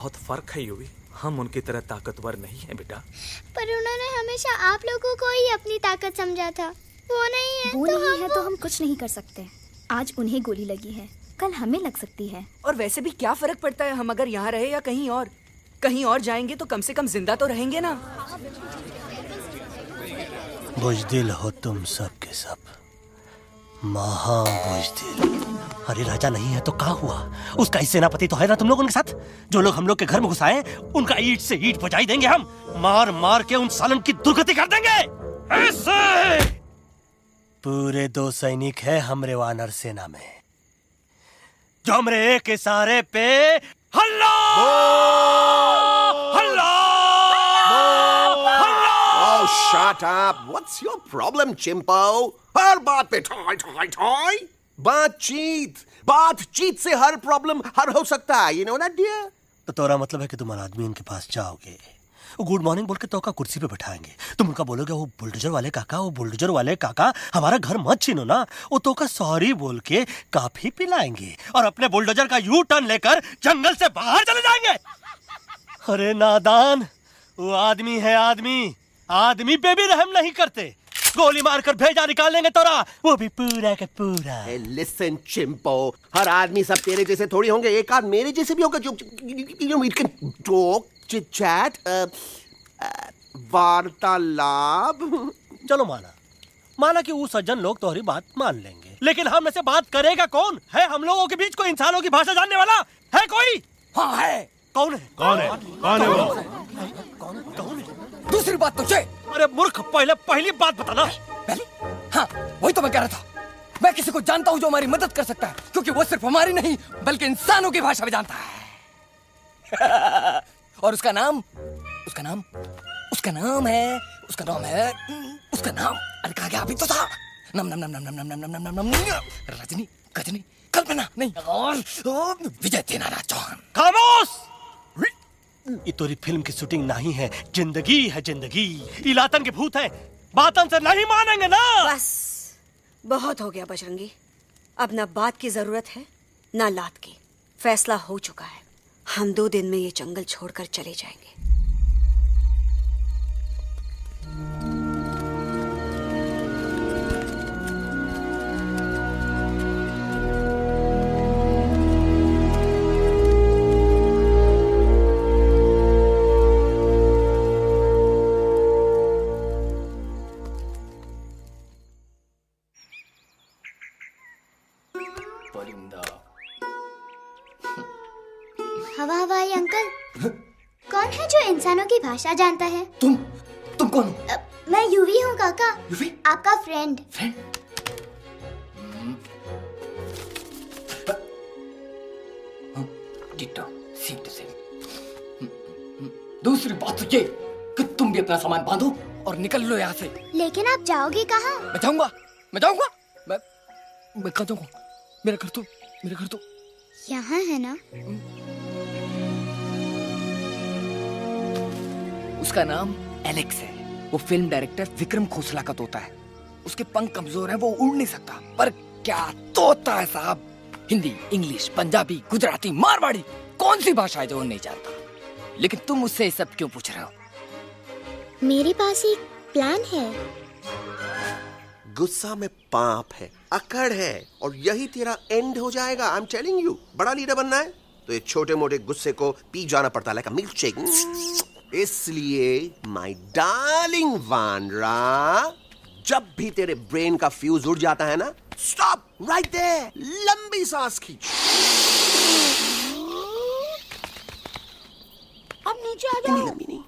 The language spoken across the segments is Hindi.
बहुत फर्क है युवी, हम उनकी तरह ताकतवर नहीं है बेटा। पर उन्होंने हमेशा आप लोगों को ही अपनी ताकत समझा था। वो नहीं है तो हम कुछ नहीं कर सकते। आज उन्हें गोली लगी है, कल हमें लग सकती है। और वैसे भी क्या फर्क पड़ता है हम अगर यहाँ रहे या कहीं और? कहीं और जाएंगे तो कम से कम जिंदा तो रहेंगे ना। बुज़दिल हो तुम सब के सब, महा बुज़दिल। अरे राजा नहीं है तो क्या हुआ? उसका ही सेनापति तो है ना तुम लोगों के साथ। जो लोग हम लोग के घर में घुस आए उनका ईंट से ईंट बजाई देंगे हम। मार मार के उन सालन की दुर्गति कर देंगे ऐसे। पूरे 2 सैनिक है हमरे वानर सेना में, जो हमरे एक इशारे पे हल्ला हल्ला। Oh, shut up! What's your problem, चिंपो? हर बात पे ठॉय ठॉय ठॉय। बातचीत से हर प्रॉब्लम हल हो सकता है। You know that, dear? तो तोरा मतलब है कि तुम आदमी उनके पास जाओगे, वो गुड मॉर्निंग बोल के तो का कुर्सी पे बैठाएंगे, तुम उनका बोलोगे वो बुलडोजर वाले काका हमारा घर मत छीनो ना। वो तो का सॉरी बोल के काफी पिलाएंगे और अपने बुलडोजर का यू टर्न लेकर जंगल से बाहर चले जाएंगे। अरे नादान, वो आदमी है आदमी पे भी रहम नहीं करते। गोली मारकर भेजा निकाल लेंगे तोरा, वो भी पूरा का पूरा। Hey, listen, चिंपो, हर आदमी सब तेरे जैसे थोड़ी होंगे, एक आध मेरे जैसे भी होगा जो we can talk, chit chat, वार्तालाप। चलो माना कि वो सज्जन लोग तुम्हारी बात मान लेंगे, लेकिन हम में से बात करेगा कौन? है हम लोगों के बीच कोई इंसानों की भाषा जानने वाला है कोई? हाँ है। कौन है वो? दूसरी बात तुझे। अरे मूर्ख, पहली बात बताना। पहली? हाँ, वही तो मैं कह रहा था। मैं किसी को जानता हूँ जो हमारी मदद कर सकता है, क्योंकि वो सिर्फ हमारी नहीं बल्कि इंसानों की भाषा भी जानता है। और उसका नाम है अरे कहा गया अभी तो था। नम रजनी, गजनी, कल्पना नहीं, और विजय तेनालीराम चौहान। खामोश! ये तोरी फिल्म की शूटिंग नहीं है, जिंदगी है जिंदगी। इलातन के भूत है, बातन से नहीं मानेंगे ना। बस बहुत हो गया बजरंगी, अब ना बात की जरूरत है ना लात की। फैसला हो चुका है, हम 2 दिन में ये जंगल छोड़कर चले जाएंगे। हवाई अंकल, कौन है जो इंसानों की भाषा जानता है? तुम कौन हो? मैं यूवी हूँ काका। यूवी? आपका फ्रेंड। दूसरी बात तो ये कि तुम भी अपना सामान बांधो और निकल लो यहाँ से। लेकिन आप जाओगे कहाँ? मैं जाऊंगा मैं कहाँ जाऊंगा? मेरा घर तो यहाँ है ना। उसका नाम एलेक्स है। वो फिल्म डायरेक्टर विक्रम खोसला का तोता है। उसके पंख कमजोर हैं, वो उड़ नहीं सकता, पर क्या तोता है साहब। हिंदी, इंग्लिश, पंजाबी, गुजराती, मारवाड़ी, कौन सी भाषा है जो वो नहीं जानता। लेकिन तुम उससे ये सब क्यों पूछ रहे हो? मेरे पास एक प्लान है। गुस्सा में पाप है, अकड़ है, और यही तेरा एंड हो जाएगा। आई एम टेलिंग यू, बड़ा लीडर बनना है तो ये छोटे मोटे गुस्से को पी जाना पड़ता है, लाइक अ मिल्क शेक। इसलिए माय डार्लिंग वानरा, जब भी तेरे ब्रेन का फ्यूज उड़ जाता है ना, स्टॉप राइट देयर, लंबी सांस खींच। अब नीचे आ जाओ। लंबी नहीं।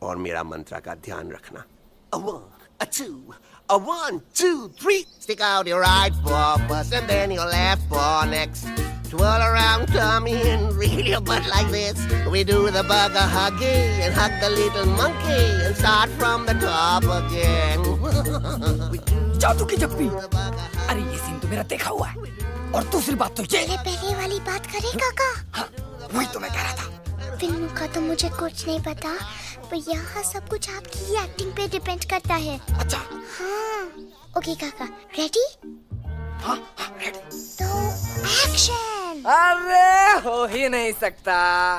और मेरा मंत्र का ध्यान रखना। A 1, a 2, a 1, 2, 3. Stick out your right paw first and then your left paw next. Twirl around tummy and reel your butt like this. We do the bugger huggy and hug the little monkey and start from the top again. जादू की जप्पी। अरे ये सीन तो मेरा देखा हुआ है। और दूसरी बात तो ये। पहले वाली बात करें काका? हाँ, वही तो मैं कह रहा था। फिल्मों का तो मुझे कुछ नहीं पता, पर यहाँ सब कुछ आपकी एक्टिंग पे डिपेंड करता है। अच्छा। हाँ। ओके काका, रेडी? हाँ, रेडी। तो एक्शन। अरे हो ही नहीं सकता।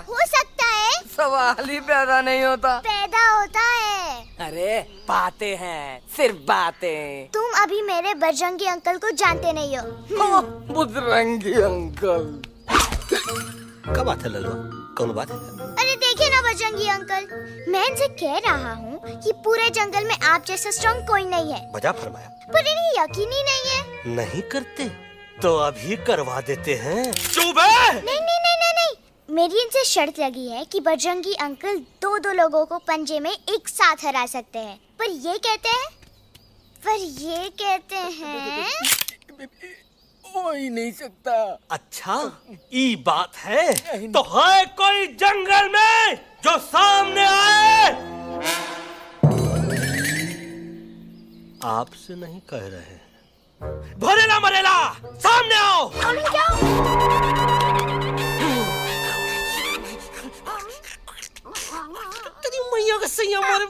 हो सकता है, सवाल ही पैदा नहीं होता। पैदा होता है। अरे बातें हैं, सिर्फ बातें। तुम अभी मेरे बजरंगी अंकल को जानते नहीं हो। बजरंगी अंकल। क्या बात है लल्लू, कौन बात है? अरे देखिए ना बजरंगी अंकल, मैं इनसे कह रहा हूँ कि पूरे जंगल में आप जैसा स्ट्रॉन्ग कोई नहीं है। बजा फरमाया। पर इन्हें यकीन ही नहीं है। नहीं करते तो अभी करवा देते हैं। चुप है। नहीं नहीं नहीं नहीं नहीं, मेरी इनसे शर्त लगी है कि बजरंगी अंकल दो लोगों को पंजे में एक साथ हरा सकते हैं। पर ये कहते हैं हो ही नहीं सकता। अच्छा ये बात है तो है कोई जंगल में जो सामने आए? आपसे नहीं कह रहे, भरेला मरेला सामने आओ। तेरी मैया का सही हमारे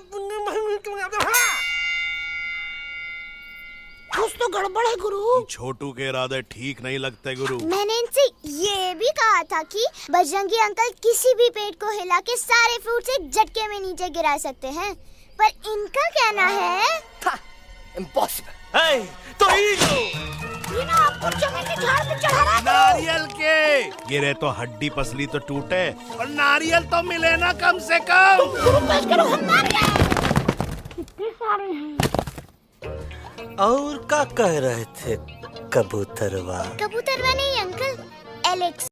कुछ तो गड़बड़ है गुरु। छोटू के इरादे ठीक नहीं लगते गुरु। मैंने इनसे ये भी कहा था कि बजरंगी अंकल किसी भी पेड़ को हिला के सारे फ्रूट्स एक झटके में नीचे गिरा सकते हैं, पर इनका कहना है इम्पॉसिबल। तो ये ना आपको जमीन के झाड़ पे चढ़ा रहा है। नारियल के गिरे तो हड्डी पसली तो टूटे और नारियल तो मिले ना कम से कम। और क्या कह रहे थे कबूतरवा? कबूतरवा नहीं अंकल, एलेक्स।